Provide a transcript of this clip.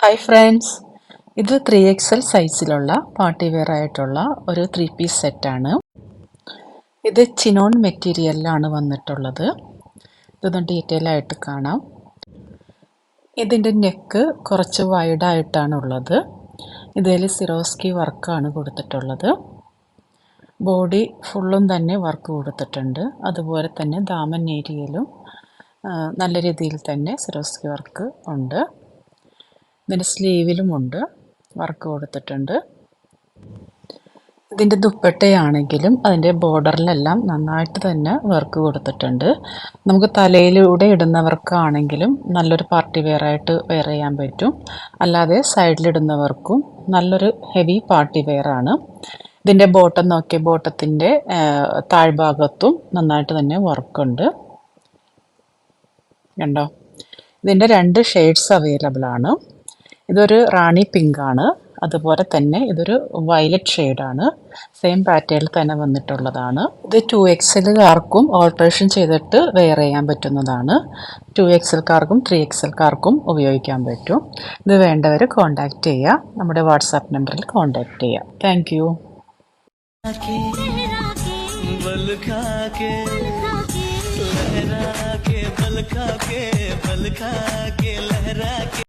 Hi friends, ഇത് 3XL സൈസിലുള്ള party wear ആയിട്ടുള്ള ഒരു 3 പീസ് സെറ്റാണ്. ഇത് ചിനോൺ മെറ്റീരിയലിലാണ് വന്നിട്ടുള്ളത്. ഇതൊന്ന് ഡീറ്റെയിൽ ആയിട്ട് കാണാം. ഇതിൻ്റെ നെക്ക് കുറച്ച് വൈഡായിട്ടാണുള്ളത്. ഇതിൽ സിറോസ്കി വർക്കാണ് കൊടുത്തിട്ടുള്ളത്. ബോഡി ഫുള്ളും തന്നെ വർക്ക് കൊടുത്തിട്ടുണ്ട്. അതുപോലെ തന്നെ ദാമൻ ഏരിയയിലും നല്ല രീതിയിൽ തന്നെ സിറോസ്കി വർക്ക് ഉണ്ട്. ഇതിൻ്റെ സ്ലീവിലുമുണ്ട് വർക്ക് കൊടുത്തിട്ടുണ്ട്. ഇതിൻ്റെ ദുപ്പട്ടയാണെങ്കിലും അതിൻ്റെ ബോർഡറിലെല്ലാം നന്നായിട്ട് തന്നെ വർക്ക് കൊടുത്തിട്ടുണ്ട്. നമുക്ക് തലയിലൂടെ ഇടുന്നവർക്കാണെങ്കിലും നല്ലൊരു പാർട്ടി വെയറായിട്ട് വെയർ ചെയ്യാൻ പറ്റും. അല്ലാതെ സൈഡിലിടുന്നവർക്കും നല്ലൊരു ഹെവി പാർട്ടി വെയറാണ്. ഇതിൻ്റെ ബോട്ടം നോക്കിയ ബോട്ടത്തിൻ്റെ താഴ്ഭാഗത്തും നന്നായിട്ട് തന്നെ വർക്കുണ്ട്. കണ്ടോ, ഇതിൻ്റെ 2 ഷെയ്ഡ്സ് അവൈലബിൾ ആണ്. ഇതൊരു റാണി പിങ്ക് ആണ്. അതുപോലെ തന്നെ ഇതൊരു വയലറ്റ് ഷെയ്ഡാണ്. സെയിം പാറ്റേണിൽ തന്നെ വന്നിട്ടുള്ളതാണ്. ഇത് 2XLകാർക്കും ഓൾട്രേഷൻ ചെയ്തിട്ട് വെയർ ചെയ്യാൻ പറ്റുന്നതാണ്. 2XLകാർക്കും 3XLകാർക്കും ഉപയോഗിക്കാൻ പറ്റും. ഇത് വേണ്ടവർ കോൺടാക്റ്റ് ചെയ്യുക. നമ്മുടെ വാട്സാപ്പ് നമ്പറിൽ കോൺടാക്റ്റ് ചെയ്യുക. Thank you.